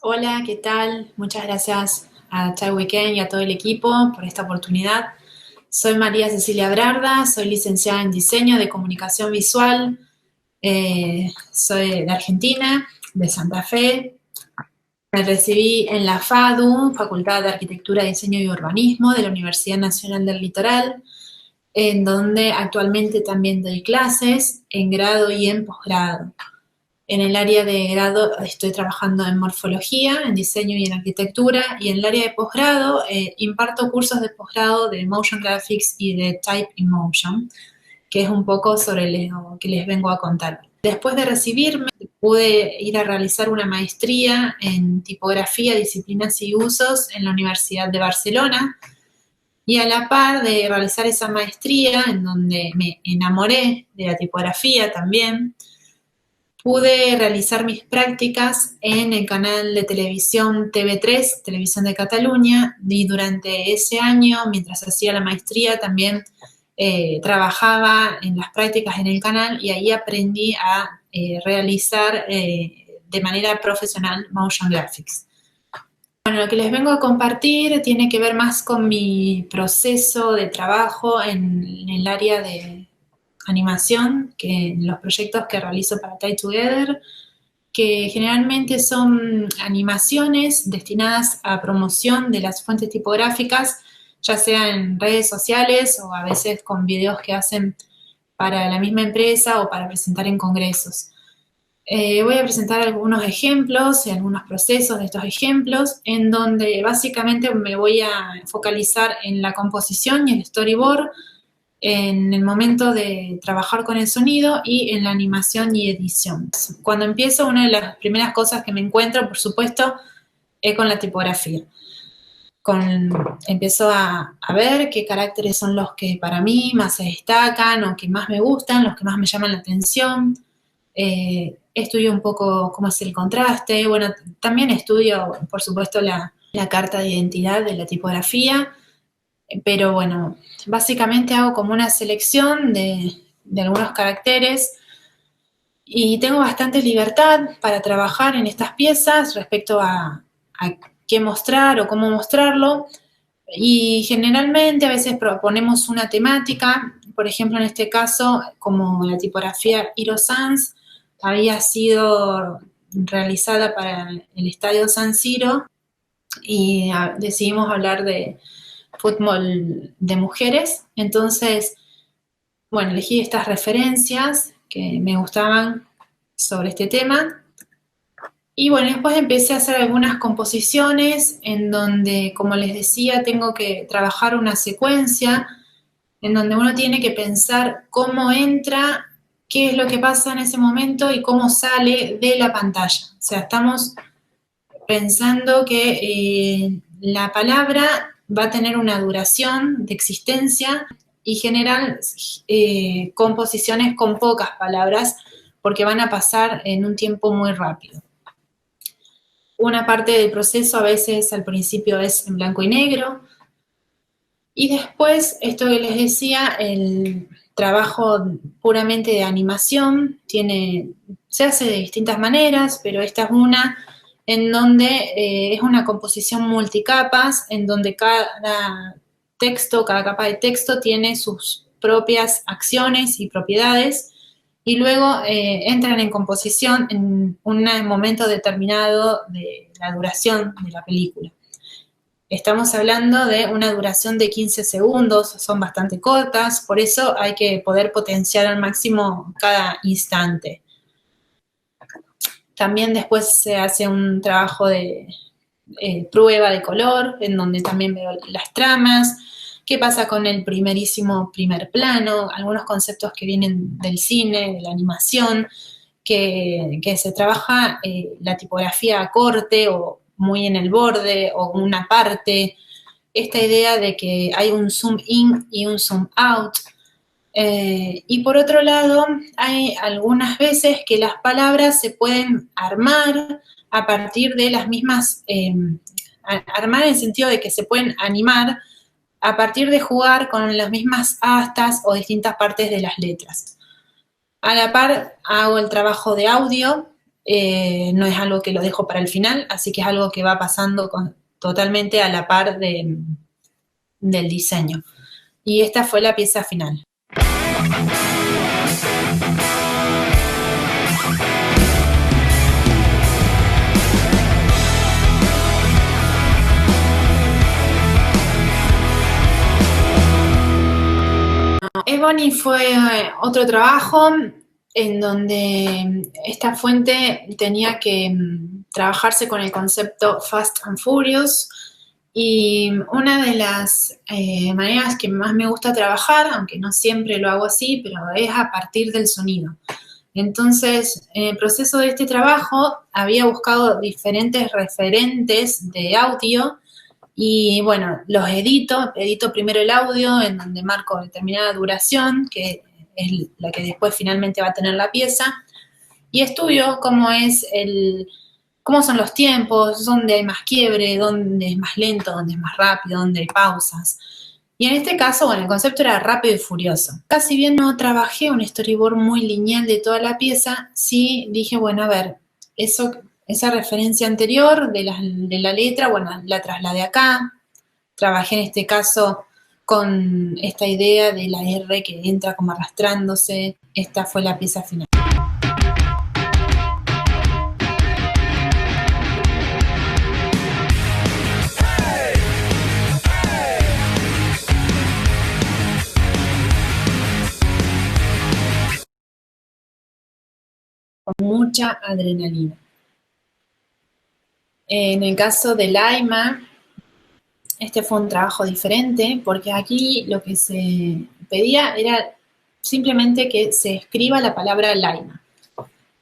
Hola, ¿qué tal? Muchas gracias a Chai Weekend y a todo el equipo por esta oportunidad. Soy María Cecilia Brarda, soy licenciada en Diseño de Comunicación Visual, soy de Argentina, de Santa Fe. Me recibí en la FADU, Facultad de Arquitectura, Diseño y Urbanismo de la Universidad Nacional del Litoral, en donde actualmente también doy clases en grado y en posgrado. En el área de grado estoy trabajando en morfología, en diseño y en arquitectura, y en el área de posgrado imparto cursos de posgrado de motion graphics y de type in motion, que es un poco sobre lo que les vengo a contar. Después de recibirme, pude ir a realizar una maestría en tipografía, disciplinas y usos en la Universidad de Barcelona, y a la par de realizar esa maestría, en donde me enamoré de la tipografía también, pude realizar mis prácticas en el canal de televisión TV3, Televisión de Cataluña, y durante ese año, mientras hacía la maestría, también trabajaba en las prácticas en el canal y ahí aprendí a realizar de manera profesional motion graphics. Bueno, lo que les vengo a compartir tiene que ver más con mi proceso de trabajo en el área de animación, que en los proyectos que realizo para Tie Together, que generalmente son animaciones destinadas a promoción de las fuentes tipográficas, ya sea en redes sociales o a veces con videos que hacen para la misma empresa o para presentar en congresos. Voy a presentar algunos ejemplos y algunos procesos de estos ejemplos, en donde básicamente me voy a focalizar en la composición y el storyboard, en el momento de trabajar con el sonido y en la animación y edición. Cuando empiezo, una de las primeras cosas que me encuentro, por supuesto, es con la tipografía. Empiezo a ver qué caracteres son los que para mí más se destacan o que más me gustan, los que más me llaman la atención. Estudio un poco cómo es el contraste. Bueno, también estudio, por supuesto, la carta de identidad de la tipografía, pero bueno, básicamente hago como una selección de algunos caracteres y tengo bastante libertad para trabajar en estas piezas respecto a qué mostrar o cómo mostrarlo. Y generalmente a veces proponemos una temática, por ejemplo en este caso, como la tipografía Hiro Sans había sido realizada para el Estadio San Siro y decidimos hablar de fútbol de mujeres. Entonces, bueno, elegí estas referencias que me gustaban sobre este tema. Y bueno, después empecé a hacer algunas composiciones en donde, como les decía, tengo que trabajar una secuencia en donde uno tiene que pensar cómo entra, qué es lo que pasa en ese momento y cómo sale de la pantalla. O sea, estamos pensando que la palabra va a tener una duración de existencia y generan composiciones con pocas palabras porque van a pasar en un tiempo muy rápido. Una parte del proceso a veces al principio es en blanco y negro y después, esto que les decía, el trabajo puramente de animación se hace de distintas maneras, pero esta es una en donde es una composición multicapas, en donde cada texto, cada capa de texto tiene sus propias acciones y propiedades, y luego entran en composición en un momento determinado de la duración de la película. Estamos hablando de una duración de 15 segundos, son bastante cortas, por eso hay que poder potenciar al máximo cada instante. También después se hace un trabajo de prueba de color, en donde también veo las tramas, qué pasa con el primer plano, algunos conceptos que vienen del cine, de la animación, que se trabaja la tipografía a corte o muy en el borde o una parte, esta idea de que hay un zoom in y un zoom out. Y por otro lado, hay algunas veces que las palabras se pueden armar a partir de las mismas, armar en el sentido de que se pueden animar a partir de jugar con las mismas astas o distintas partes de las letras. A la par hago el trabajo de audio, no es algo que lo dejo para el final, así que es algo que va pasando totalmente a la par del diseño. Y esta fue la pieza final. Ebony fue otro trabajo en donde esta fuente tenía que trabajarse con el concepto Fast and Furious, y una de las maneras que más me gusta trabajar, aunque no siempre lo hago así, pero es a partir del sonido. Entonces, en el proceso de este trabajo había buscado diferentes referentes de audio y bueno, los edito primero el audio en donde marco determinada duración, que es la que después finalmente va a tener la pieza, y estudio cómo son los tiempos, dónde hay más quiebre, dónde es más lento, dónde es más rápido, dónde hay pausas. Y en este caso, bueno, el concepto era rápido y furioso. Casi bien no trabajé un storyboard muy lineal de toda la pieza, sí dije, bueno, a ver, esa referencia anterior de la letra, bueno, la trasladé acá. Trabajé en este caso con esta idea de la R que entra como arrastrándose. Esta fue la pieza final. Con mucha adrenalina. En el caso de Laima, este fue un trabajo diferente, porque aquí lo que se pedía era simplemente que se escriba la palabra Laima,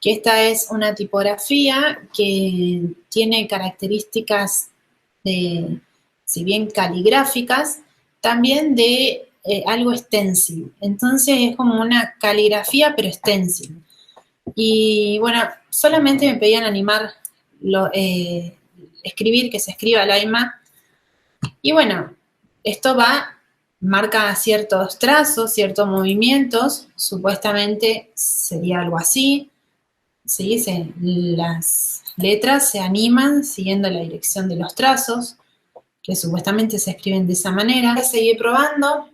que esta es una tipografía que tiene características de, si bien caligráficas, también de algo stencil. Entonces es como una caligrafía, pero stencil. Y bueno, solamente me pedían escribir, que se escriba Laima. Y bueno, esto marca ciertos trazos, ciertos movimientos, supuestamente sería algo así. ¿Sí? Las letras se animan siguiendo la dirección de los trazos, que supuestamente se escriben de esa manera. Seguí probando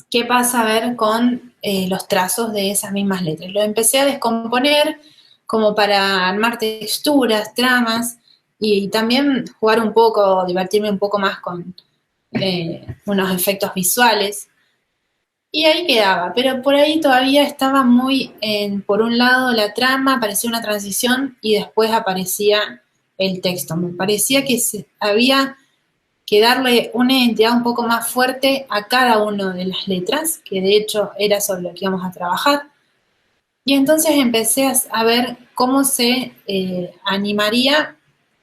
qué pasa a ver con los trazos de esas mismas letras. Lo empecé a descomponer como para armar texturas, tramas, y también jugar un poco, divertirme un poco más con unos efectos visuales. Y ahí quedaba, pero por ahí todavía estaba muy por un lado la trama, aparecía una transición y después aparecía el texto. Me parecía que había que darle una identidad un poco más fuerte a cada una de las letras, que de hecho era sobre lo que íbamos a trabajar. Y entonces empecé a ver cómo se animaría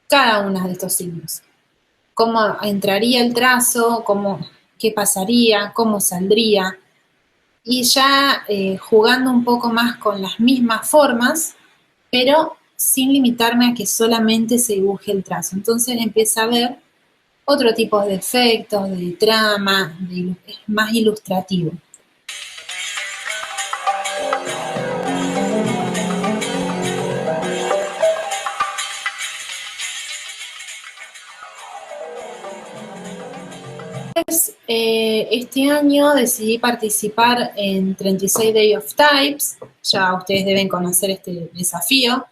cada uno de estos signos. Cómo entraría el trazo, qué pasaría, cómo saldría. Y ya jugando un poco más con las mismas formas, pero sin limitarme a que solamente se dibuje el trazo. Entonces empieza a ver otro tipo de efectos, de trama, es más ilustrativo. Este año decidí participar en 36 Days of Types, ya ustedes deben conocer este desafío.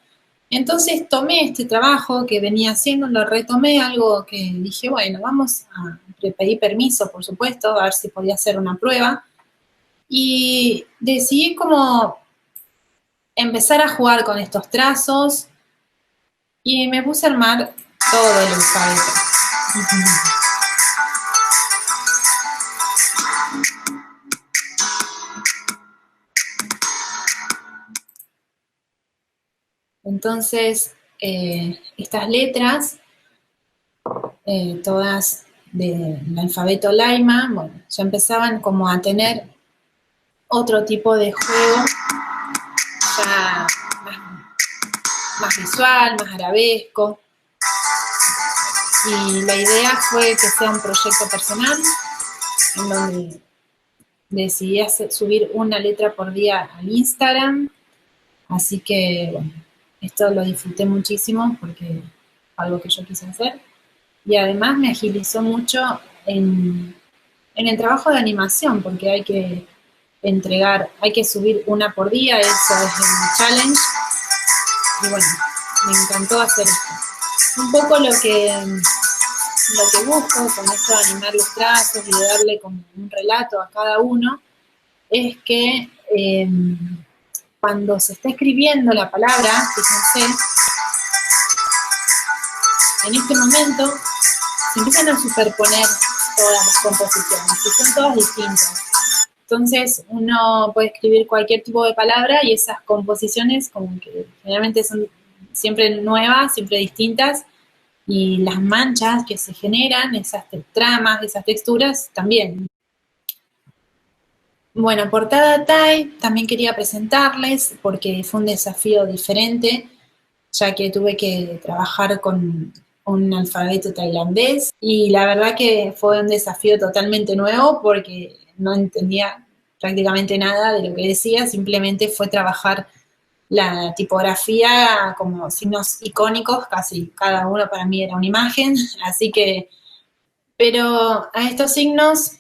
Entonces tomé este trabajo que venía haciendo, lo retomé, algo que dije, bueno, vamos a pedir permiso, por supuesto, a ver si podía hacer una prueba. Y decidí como empezar a jugar con estos trazos y me puse a armar todo el alfabeto. Entonces, estas letras, todas del alfabeto Laima, bueno, ya empezaban como a tener otro tipo de juego, ya más visual, más arabesco. Y la idea fue que sea un proyecto personal, en donde decidí subir una letra por día al Instagram. Así que, bueno, Esto lo disfruté muchísimo porque es algo que yo quise hacer. Y además me agilizó mucho en el trabajo de animación, porque hay que hay que subir una por día, eso es el challenge. Y bueno, me encantó hacer esto. Un poco lo que busco con esto de animar los trazos y de darle como un relato a cada uno, es que cuando se está escribiendo la palabra, fíjense, en este momento se empiezan a superponer todas las composiciones, que son todas distintas. Entonces uno puede escribir cualquier tipo de palabra y esas composiciones como que generalmente son siempre nuevas, siempre distintas, y las manchas que se generan, esas tramas, esas texturas también. Bueno, Portada Thai también quería presentarles porque fue un desafío diferente, ya que tuve que trabajar con un alfabeto tailandés y la verdad que fue un desafío totalmente nuevo porque no entendía prácticamente nada de lo que decía, simplemente fue trabajar la tipografía como signos icónicos, casi cada uno para mí era una imagen, así que, pero a estos signos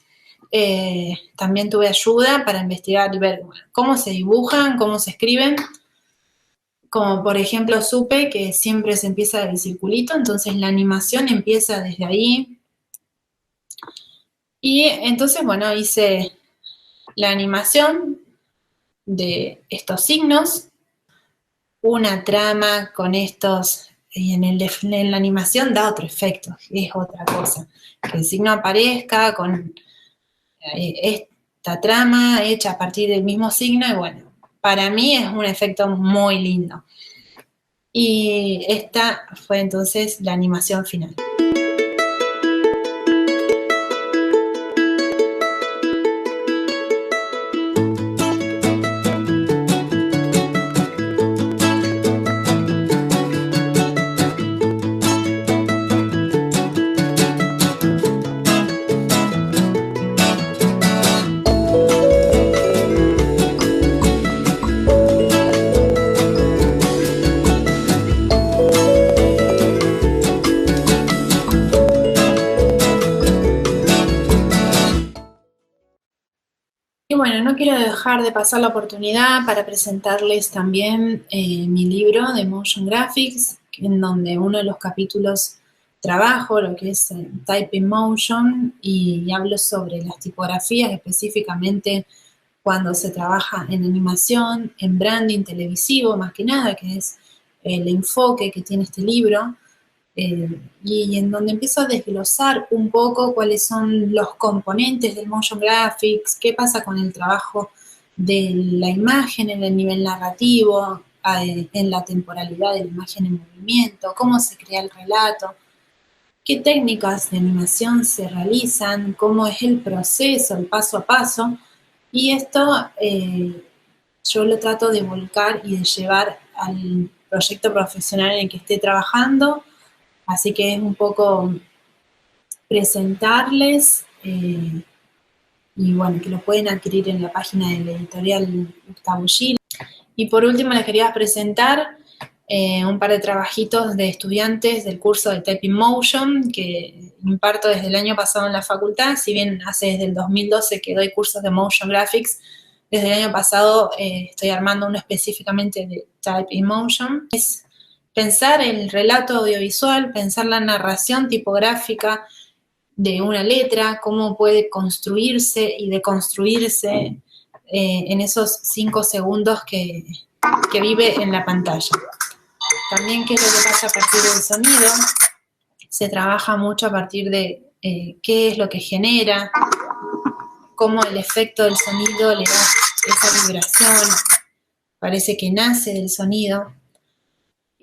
también tuve ayuda para investigar y ver cómo se dibujan, cómo se escriben, como por ejemplo supe que siempre se empieza del circulito, entonces la animación empieza desde ahí, y entonces bueno, hice la animación de estos signos, una trama con estos, y en la animación da otro efecto, es otra cosa, que el signo aparezca con esta trama hecha a partir del mismo signo, y bueno, para mí es un efecto muy lindo. Y esta fue entonces la animación final. Y bueno, no quiero dejar de pasar la oportunidad para presentarles también mi libro de Motion Graphics, en donde uno de los capítulos trabajo lo que es Typing Motion y hablo sobre las tipografías, específicamente cuando se trabaja en animación, en branding televisivo, más que nada, que es el enfoque que tiene este libro. Y en donde empiezo a desglosar un poco cuáles son los componentes del motion graphics, qué pasa con el trabajo de la imagen en el nivel narrativo, en la temporalidad de la imagen en movimiento, cómo se crea el relato, qué técnicas de animación se realizan, cómo es el proceso, el paso a paso, y esto yo lo trato de volcar y de llevar al proyecto profesional en el que esté trabajando. Así que es un poco presentarles y bueno, que lo pueden adquirir en la página de la editorial Gustavo Gil. Y por último les quería presentar un par de trabajitos de estudiantes del curso de Typing Motion que imparto desde el año pasado en la facultad, si bien hace desde el 2012 que doy cursos de Motion Graphics, desde el año pasado estoy armando uno específicamente de Typing Motion. Es pensar el relato audiovisual, pensar la narración tipográfica de una letra, cómo puede construirse y deconstruirse en esos 5 segundos que vive en la pantalla. También qué es lo que pasa a partir del sonido. Se trabaja mucho a partir de qué es lo que genera, cómo el efecto del sonido le da esa vibración, parece que nace del sonido.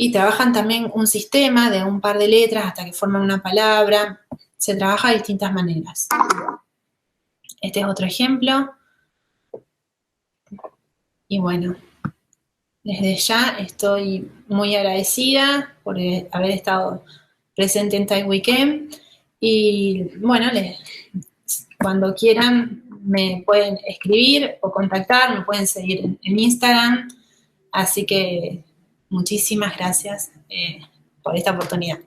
Y trabajan también un sistema de un par de letras hasta que forman una palabra. Se trabaja de distintas maneras. Este es otro ejemplo. Y bueno, desde ya estoy muy agradecida por haber estado presente en Thai Weekend. Y bueno, cuando quieran me pueden escribir o contactar, me pueden seguir en Instagram. Así que Muchísimas gracias por esta oportunidad.